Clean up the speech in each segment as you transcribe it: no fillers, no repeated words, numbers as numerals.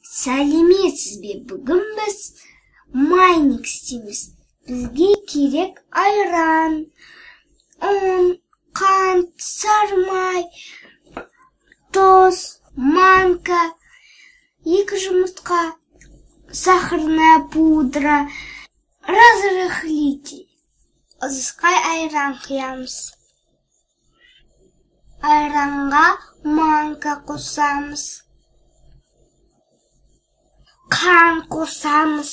Сәлеметсізбе, бүгін біз майнинг істейміз. Бізге керек айран, ұн, қант, сармай, тоз, манка, 2 жұмыртқа, сахарная пудра, разрыхлитель. Ыдысқа айран құямыз. Айранға манка қосамыз. Қан қосамыз.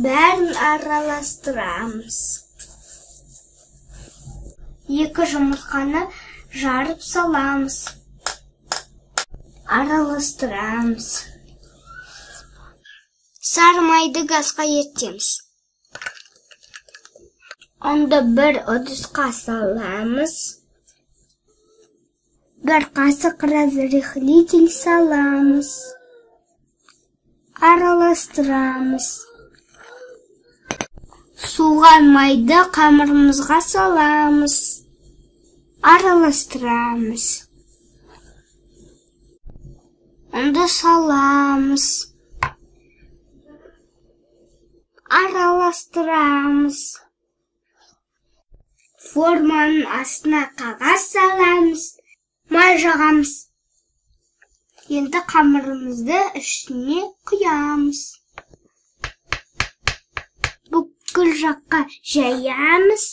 Бәрін араластырамыз. 2 жұмыртқаны жарып саламыз. Араластырамыз. Сармайды газға ертеміз. Онда бір ыдысқа саламыз. 1 қасық разрыхлитель саламыз. Араластырамыз. Суған майды қамырымызға саламыз. Араластырамыз. Онда саламыз. Араластырамыз. Форманың астына қағаз саламыз. Май жағамыз. Енді қамырымызды ішіне құямыз. Бүкіл жаққа жаямыз.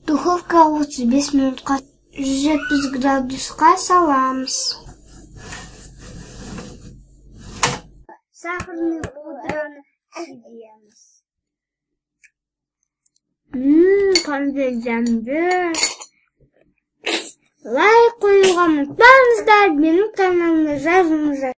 Духовка 35 минутқа 170 градусқа саламыз. Сахарный пудраны себеміз. Қандай дәмді. Лайк қоюға ұмытпаңыздар, менің каналымда жазылыңыздар.